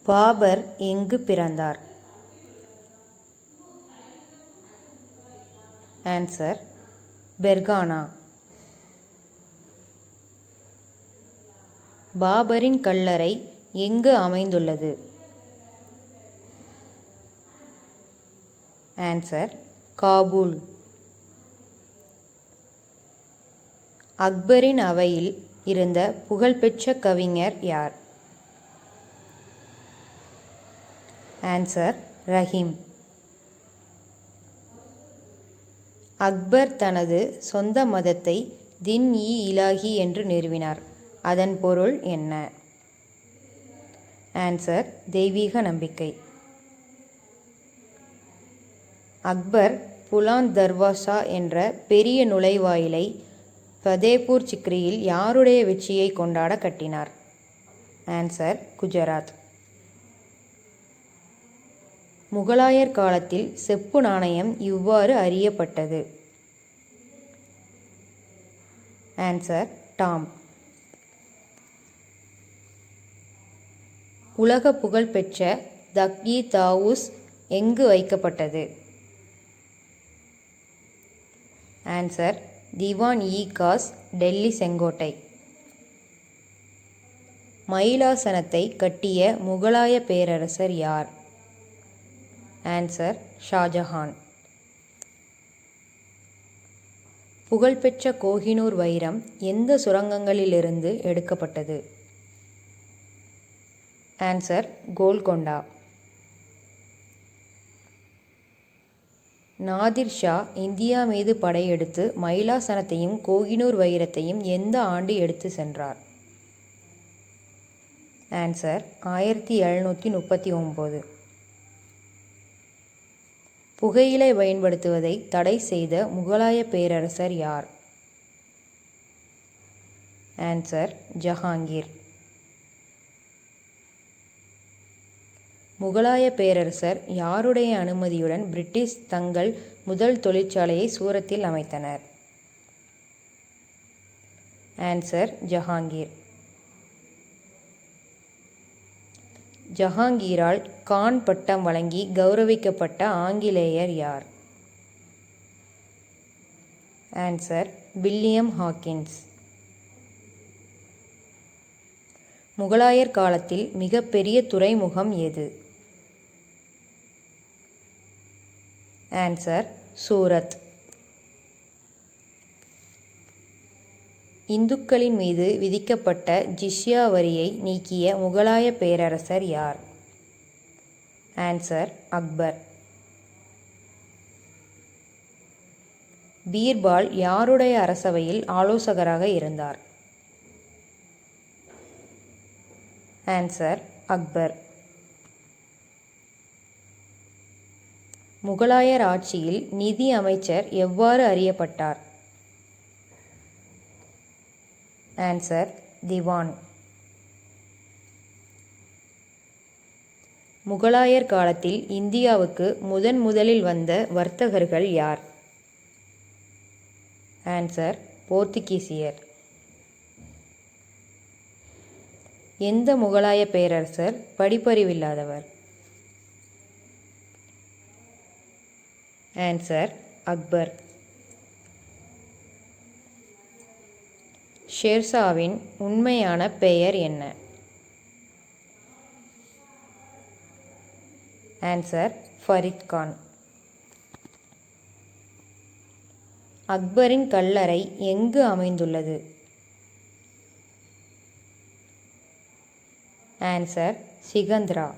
பாபர் எங்கு பிறந்தார்? ஆன்சர் பெர்கானா. பாபரின் கல்லறை எங்கு அமைந்துள்ளது? ஆன்சர் காபூல். அக்பரின் அவையில் இருந்த புகழ்பெற்ற கவிஞர் யார்? ஆன்சர் ரஹீம். அக்பர் தனது சொந்த மதத்தை தின்-இ-இலாஹி என்று நிறுவினார். அதன் பொருள் என்ன? ஆன்சர் தெய்வீக நம்பிக்கை. அக்பர் புலாந்த் தர்வாசா என்ற பெரிய நுழைவாயிலை ஃபதேபூர் சிக்ரியில் யாருடைய வெற்றியை கொண்டாட கட்டினார்? ஆன்சர் குஜராத். முகலாயர் காலத்தில் செப்பு நாணயம் இவ்வாறு அறியப்பட்டது? Answer Tom. உலக புகழ்பெற்ற தக்-இ-தாவூஸ் எங்கு வைக்கப்பட்டது? ஆன்சர் திவான்-இ-காஸ், டெல்லி செங்கோட்டை. மயிலாசனத்தை கட்டிய முகலாய பேரரசர் யார்? ஆன்சர் ஷாஜஹான். புகழ்பெற்ற கோஹினூர் வைரம் எந்த சுரங்கங்களிலிருந்து எடுக்கப்பட்டது? ஆன்சர் கோல்கொண்டா. நாதிர் ஷா இந்தியா மீது படையெடுத்து மயிலாசனத்தையும் கோஹினூர் வைரத்தையும் எந்த ஆண்டு எடுத்து சென்றார்? ஆன்சர் 1739. புகையிலை பயன்படுத்துவதை தடை செய்த முகலாய பேரரசர் யார்? ஆன்சர் ஜஹாங்கீர். முகலாய பேரரசர் யாருடைய அனுமதியுடன் பிரிட்டிஷ் தங்கள் முதல் தொழிற்சாலையை சூரத்தில் அமைத்தனர்? ஆன்சர் ஜஹாங்கீர். ஜஹாங்கீரால் கான் பட்டம் வழங்கி கௌரவிக்கப்பட்ட ஆங்கிலேயர் யார்? Answer William Hawkins. முகலாயர் காலத்தில் மிகப்பெரிய துறைமுகம் எது? ஆன்சர் சூரத். இந்துக்களின் மீது விதிக்கப்பட்ட ஜிஸ்யா வரியை நீக்கிய முகலாய பேரரசர் யார்? ஆன்சர் அக்பர். பீர்பால் யாருடைய அரசவையில் ஆலோசகராக இருந்தார்? ஆன்சர் அக்பர். முகலாயர் ஆட்சியில் நிதி அமைச்சர் எவ்வாறு அறியப்பட்டார்? ஆன்சர் திவான். முகலாயர் காலத்தில் இந்தியாவுக்கு முதலில் வந்த வர்த்தகர்கள் யார்? ஆன்சர் போர்த்துகீசியர். எந்த முகலாய பேரரசர் படிப்பறிவில்லாதவர்? ஆன்சர் அக்பர். ஷேர்ஷாவின் உண்மையான பெயர் என்ன? ஆன்சர் ஃபரீத் கான். அக்பரின் கல்லறை எங்கு அமைந்துள்ளது? ஆன்சர் சிகந்திரா.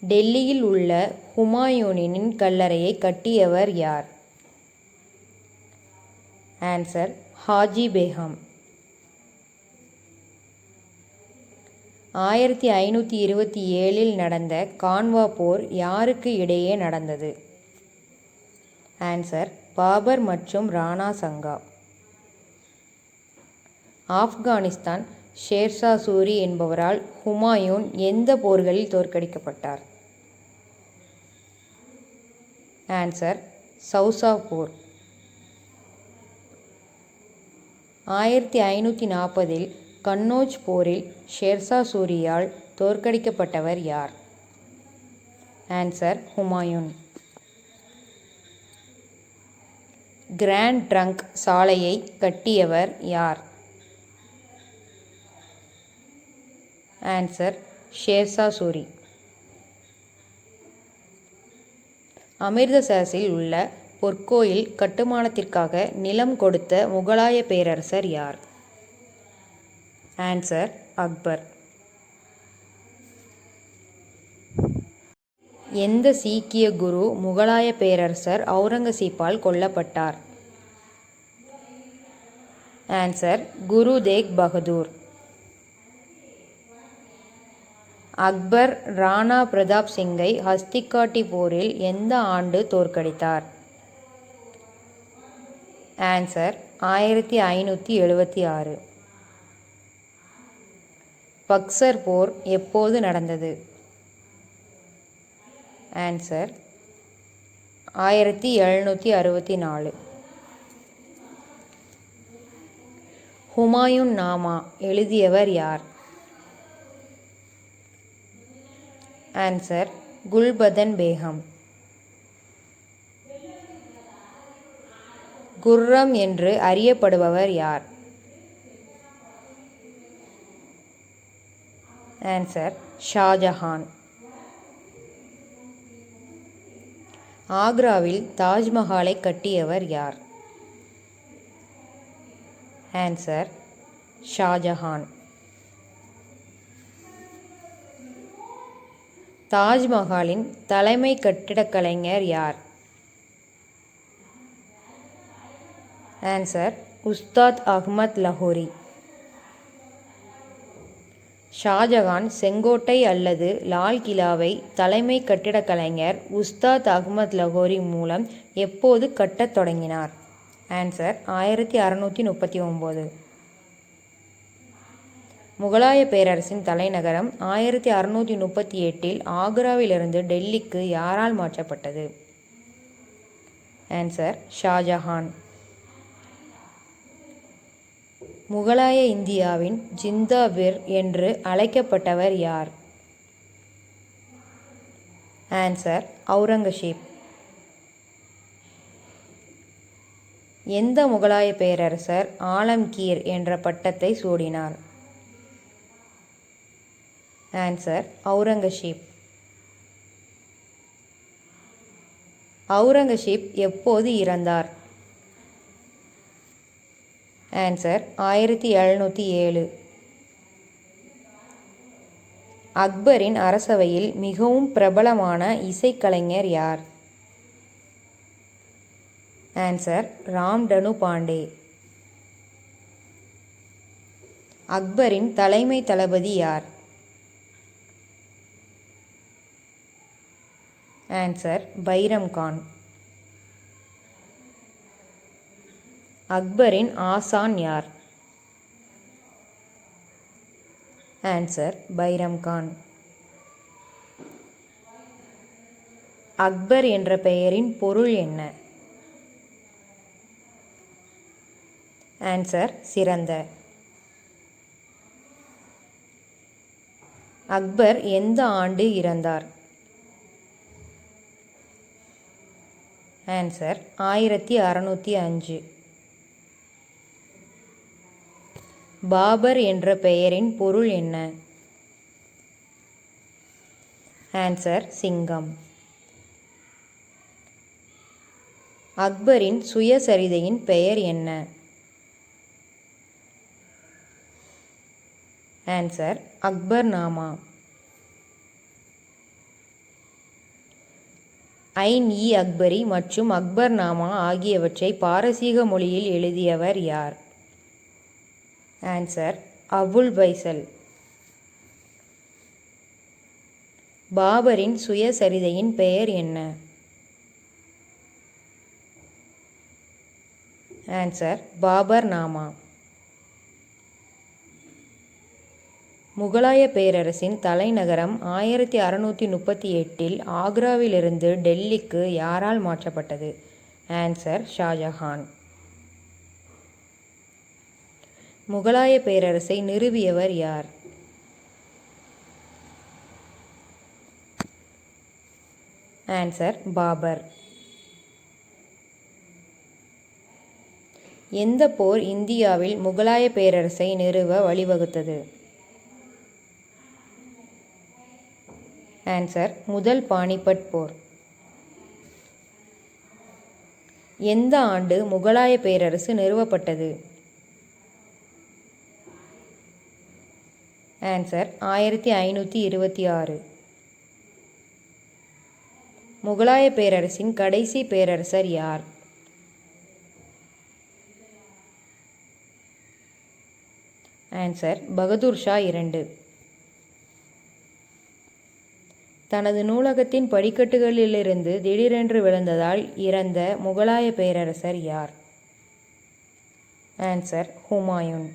டெல்லியில் உள்ள ஹுமாயூனின் கல்லறையை கட்டியவர் யார்? ஆன்சர் ஹாஜி பேகம். 1527 நடந்த கான்வா போர் யாருக்கு இடையே நடந்தது? ஆன்சர் பாபர் மற்றும் ராணா சங்கா. ஆப்கானிஸ்தான் ஷேர்ஷா சூரி என்பவரால் ஹுமாயூன் எந்த போர்களில் தோற்கடிக்கப்பட்டார்? ஆன்சர் சௌசா போர். 1540 கன்னோஜ் போரில் ஷேர்ஷா சூரியால் தோற்கடிக்கப்பட்டவர் யார்? ஆன்சர் ஹுமாயூன். கிராண்ட் ட்ரங்க் சாலையை கட்டியவர் யார்? ஆன்சர் ஷேர்ஷா சூரி. அமிர்தசரஸில் உள்ள பொற்கோயில் கட்டுமானத்திற்காக நிலம் கொடுத்த முகலாய பேரரசர் யார்? ஆன்சர் அக்பர். எந்த சீக்கிய குரு முகலாய பேரரசர் அவுரங்கசீப்பால் கொல்லப்பட்டார்? ஆன்சர் குரு தேக் பகதூர். அக்பர் ராணா பிரதாப் சிங்கை ஹஸ்திகாட்டி போரில் எந்த ஆண்டு தோற்கடித்தார்? ஆன்சர் 1576. பக்சர் போர் எப்போது நடந்தது? ஆன்சர் 1764. ஹுமாயூன் நாமா எழுதியவர் யார்? ஆன்சர் குல்பதன் பேகம். குர்ரம் என்று அறியப்படுபவர் யார்? ஆன்சர் ஷாஜஹான். ஆக்ராவில் தாஜ்மஹாலை கட்டியவர் யார்? ஆன்சர் ஷாஜஹான். தாஜ்மஹாலின் தலைமை கட்டிடக் கலைஞர் யார்? ஆன்சர் உஸ்தாத் அஹ்மத் லஹோரி. ஷாஜகான் செங்கோட்டை அல்லது லால் கிலாவை தலைமை கட்டிடக் கலைஞர் உஸ்தாத் அஹ்மத் லஹோரி மூலம் எப்போது கட்டத் தொடங்கினார்? ஆன்சர் 1639. முகலாய பேரரசின் தலைநகரம் 1638 ஆக்ராவிலிருந்து டெல்லிக்கு யாரால் மாற்றப்பட்டது? ஆன்சர் ஷாஜஹான். முகலாய இந்தியாவின் ஜிந்தாபீர் என்று அழைக்கப்பட்டவர் யார்? ஆன்சர் அவுரங்கசீப். எந்த முகலாய பேரரசர் ஆலம்கீர் என்ற பட்டத்தை சூடினார்? ஆன்சர் அவுரங்கசீப். அவுரங்கசீப் எப்போது இறந்தார்? ஆன்சர் 1707. அக்பரின் அரசவையில் மிகவும் பிரபலமான இசைக்கலைஞர் யார்? ஆன்சர் ராம்டனு பாண்டே. அக்பரின் தலைமை தளபதி யார்? ஆன்சர் பைரம் கான். அக்பரின் ஆசான் யார்? ஆன்சர் பைரம் கான். அக்பர் என்ற பெயரின் பொருள் என்ன? ஆன்சர் சிறந்த. அக்பர் எந்த ஆண்டு இறந்தார்? ஆன்சர் 1605. பாபர் என்ற பெயரின் பொருள் என்ன? ஆன்சர் சிங்கம். அக்பரின் சுயசரிதையின் பெயர் என்ன? ஆன்சர் அக்பர் நாமா. ஐன்-இ-அக்பரி மற்றும் அக்பர் நாமா ஆகியவற்றை பாரசீக மொழியில் எழுதியவர் யார்? ஆன்சர் அபுல் பைசல். பாபரின் சுயசரிதையின் பெயர் என்ன? ஆன்சர் பாபர் நாமா. முகலாய பேரரசின் தலைநகரம் 1638 ஆக்ராவிலிருந்து டெல்லிக்கு யாரால் மாற்றப்பட்டது? ஆன்சர் ஷாஜஹான். முகலாய பேரரசை நிறுவியவர் யார்? ஆன்சர் பாபர். எந்த போர் இந்தியாவில் முகலாய பேரரசை நிறுவ வழிவகுத்தது? ஆன்சர் முதல் பானிபட் போர். எந்த ஆண்டு முகலாய பேரரசு நிறுவப்பட்டது? ஆன்சர் 1526. முகலாய பேரரசின் கடைசி பேரரசர் யார்? ஆன்சர் பகதூர் ஷா 2. தனது நூலகத்தின் படிக்கட்டுகளிலிருந்து திடீரென்று விழுந்ததால் இறந்த முகலாய பேரரசர் யார்? ஆன்சர் ஹுமாயூன்.